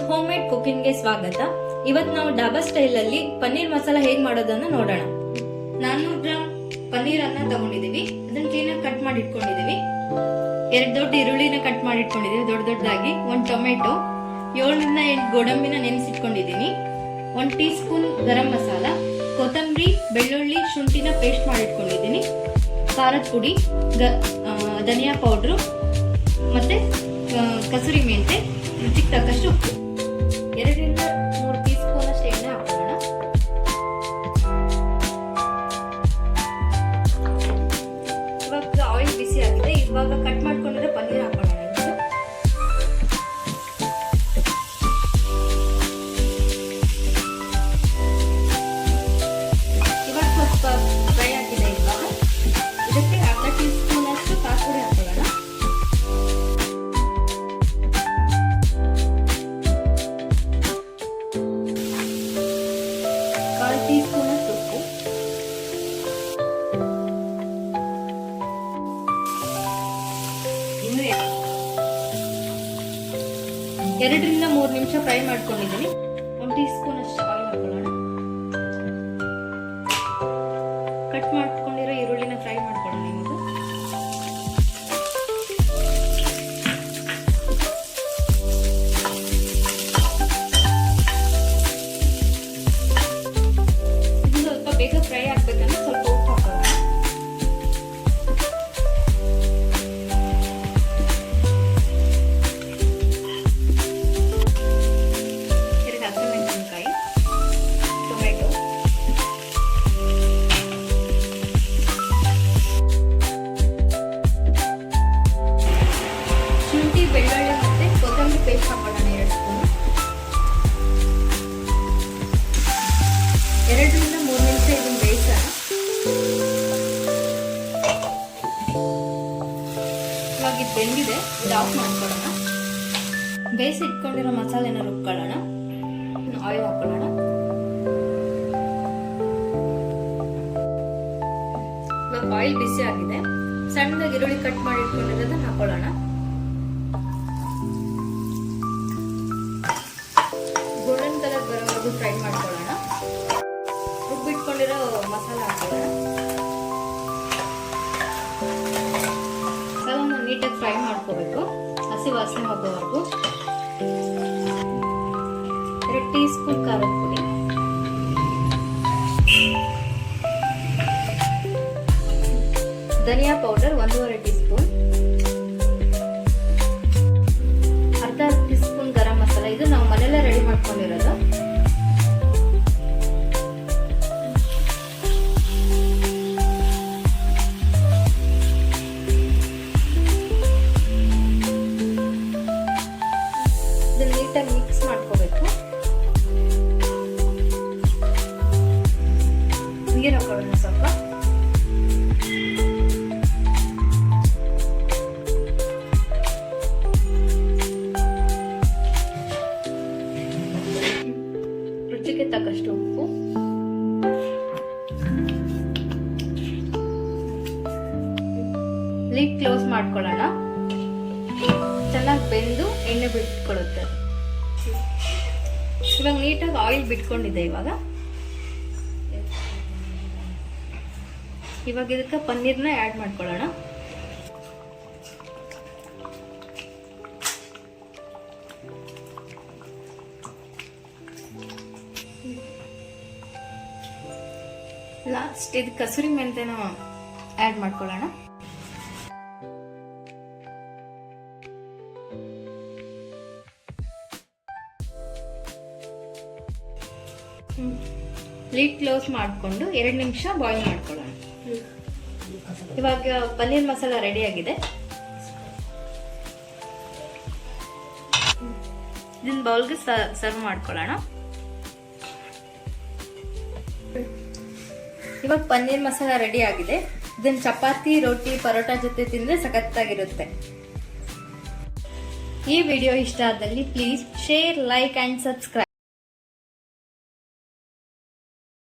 Home made cooking ಗೆ ಸ್ವಾಗತ. ಇವತ್ತು ನಾವು ಡಾಬಾ ಸ್ಟೈಲ್ ಅಲ್ಲಿ ಪನ್ನೀರ್ ಮಸಾಲ ಹೇಗ್ ಮಾಡೋದನ್ನ ನೋಡೋಣ. 400 ಗ್ರಾಮ್ ಪನ್ನೀರ್ ಅನ್ನ ತಗೊಂಡಿದೀವಿ. ಅದನ್ನ ಕ್ಲೀನ್ ಆಗಿ ಕಟ್ ಮಾಡಿ ಇಟ್ಕೊಂಡಿದೀವಿ. 2 ದೊಡ್ಡ ಈರುಳ್ಳಿನ ಕಟ್ ಮಾಡಿ ಇಟ್ಕೊಂಡಿದೀವಿ ದೊಡ್ಡದಾಗಿ. 1 ಟೊಮೆಟೊ, 7 ರಿಂದ 8 ಗೋಡಂಬಿನ ನೆನೆಸಿಟ್ಕೊಂಡಿದೀನಿ. 1 ಟೀ ಸ್ಪೂನ್ ಗರಂ ಮಸಾಲ, ಕೊತ್ತಂಬರಿ, ಬೆಳ್ಳುಳ್ಳಿ, ಶುಂಠಿನ ಪೇಸ್ಟ್ ಮಾಡಿ ಇಟ್ಕೊಂಡಿದೀನಿ. ಖಾರದ ಪುಡಿ, ಧನಿಯಾ ಪೌಡ್ರು ಮತ್ತೆ ಕಸೂರಿ ಮೆಂತೆ, ರುಚಿಗೆ ತಕ್ಕಷ್ಟು ಉಪ್ಪು. 2 ರಿಂದ 3 ಟೀ ಸ್ಪೂನ್ ಅಷ್ಟು ಎಣ್ಣೆ ಹಾಕೋಣ. ಇವಾಗ ಆಯಿಲ್ ಬಿಸಿ ಆಗಿದೆ. ಇವಾಗ ಕಟ್ ಮಾಡ್ಕೊಂಡಿರೋ ಪನ್ನೀರ್ ಹಾಕೋಣ. ಇವಾಗ ಸ್ವಲ್ಪ ಫ್ರೈ ಆಗಿದೆ. ಇವಾಗ ಇದಕ್ಕೆ ಅರ್ಧ ಟೀ ಸ್ಪೂನ್ ಅಷ್ಟು ಖಾರದ ಪುಡಿ ಹಾಕೋಣ. ಟೀ ಸ್ಪೂನ್ ಉಪ್ಪು, 2 ರಿಂದ 3 ನಿಮಿಷ ಫ್ರೈ ಮಾಡ್ಕೊಂಡಿದ್ದೀನಿ. 1 ಟೀ ಸ್ಪೂನ್ ಅಷ್ಟು ಆಯಿಲ್ ಹಾಕೊಳ್ಳೋಣ. ಕಟ್ ಮಾಡ್ಕೊಂಡಿರೋ ಈರುಳ್ಳಿನ ಫ್ರೈ ಮಾಡ್ಕೊಳ್ಳೋಣ. ಇವಾಗ ಬೇಗ ಫ್ರೈ ಆಗ್ಬೇಕಂದ್ರೆ ಸ್ವಲ್ಪ ಉಪ್ಪು ಹಾಕೋಣ. ಹಸಿಮೆಣಸಿನಕಾಯಿ, ಟೊಮೆಟೊ, ಶುಂಠಿ, ಬೆಳ್ಳುಳ್ಳಿ ಮತ್ತೆ ಕೊತ್ತಂಬರಿ ಪೇಸ್ಟ್ ಹಾಕೋಣ. 2 ಸ್ಪೂನ್. 2 ರಿಂದ 3 ನಿಮಿಷ ಇದನ್ನ ಬೇಯಿಸೋಣ. ಇವಾಗ ಇದು ಬೆಂದಿದೆ. ಇದು ಆಫ್ ಮಾಡ್ಕೊಳ್ಳೋಣ. ಬೇಯಿಸಿ ಇಟ್ಕೊಂಡಿರೋ ಮಸಾಲೆನ ರುಬ್ಕೊಳ್ಳೋಣ. ಆಯಿಲ್ ಹಾಕೊಳ್ಳೋಣ. ಇವಾಗ ಆಯಿಲ್ ಬಿಸಿ ಆಗಿದೆ. ಸಣ್ಣದಾಗಿ ಈರುಳ್ಳಿ ಕಟ್ ಮಾಡಿ ಇಟ್ಕೊಂಡಿರೋದನ್ನ ಹಾಕೊಳ್ಳೋಣ. ಗೋಲ್ಡನ್ ಕಲರ್ ಬರೋವರೆಗೂ ಫ್ರೈ ಮಾಡ್ಕೊಳ್ಳೋಣ. ರುಬ್ಬಿಟ್ಕೊಂಡಿರೋ ಮಸಾಲ ಹಾಕೋಣ. ಅದನ್ನು ನೀಟಾಗಿ ಫ್ರೈ ಮಾಡ್ಕೋಬೇಕು, ಹಸಿ ವಾಸನೆ ಹೋಗೋವರೆಗೂ. 2 ಟೀ ಸ್ಪೂನ್ ಖಾರದ ಪುಡಿ, ಧನಿಯಾ ಪೌಡರ್ 1.5 ಟೀ ಸ್ಪೂನ್, ಅರ್ಧ ಟೀ ಸ್ಪೂನ್ ಗರಂ ಮಸಾಲ. ಇದು ನಾವು ಮನೆಯಲ್ಲೇ ರೆಡಿ ಮಾಡ್ಕೊಂಡಿರೋದು. ನೀಟಾಗಿ ಮಿಕ್ಸ್ ಮಾಡ್ಕೋಬೇಕು. ನೀರು ಹಾಕೊಳ್ಳೋಣ ಸ್ವಲ್ಪ. ರುಚಿಗೆ ತಕ್ಕಷ್ಟು ಉಪ್ಪು. ಲಿಡ್ ಕ್ಲೋಸ್ ಮಾಡ್ಕೊಳ್ಳೋಣ. ಚೆನ್ನಾಗಿ ಬೆಂದು ಎಣ್ಣೆ ಬಿಟ್ಕೊಳ್ಳುತ್ತೆ. ಇವಾಗ ನೀಟಾಗಿ ಆಯಿಲ್ ಬಿಟ್ಕೊಂಡಿದೆ. ಇವಾಗ ಇದಕ್ಕೆ ಪನ್ನೀರ್ನ ಆ್ಯಡ್ ಮಾಡ್ಕೊಳ್ಳೋಣ. ಲಾಸ್ಟ್ ಇದು ಕಸೂರಿ ಮೆಂತೆನ ಆ್ಯಡ್ ಮಾಡ್ಕೊಳ್ಳೋಣ. ಲಿಡ್ ಕ್ಲೋಸ್ ಮಾಡಿಕೊಂಡು 2 ನಿಮಿಷ ಬಾಯ್ಲ್ ಮಾಡ್ಕೊಳ್ಳೋಣ. ಇವಾಗ ಪನ್ನೀರ್ ಮಸಾಲ ರೆಡಿ ಆಗಿದೆ. ಇದನ್ನ ಬೌಲ್ಗೆ ಸರ್ವ್ ಮಾಡ್ಕೊಳ್ಳೋಣ. ಇವಾಗ ಪನ್ನೀರ್ ಮಸಾಲ ರೆಡಿ ಆಗಿದೆ. ಇದನ್ನ ಚಪಾತಿ, ರೋಟಿ, ಪರೋಟ ಜೊತೆ ತಿಂದ್ರೆ ಸಖತ್ತಾಗಿರುತ್ತೆ. ಈ ವಿಡಿಯೋ ಇಷ್ಟ ಆದಲ್ಲಿ please share, like and subscribe.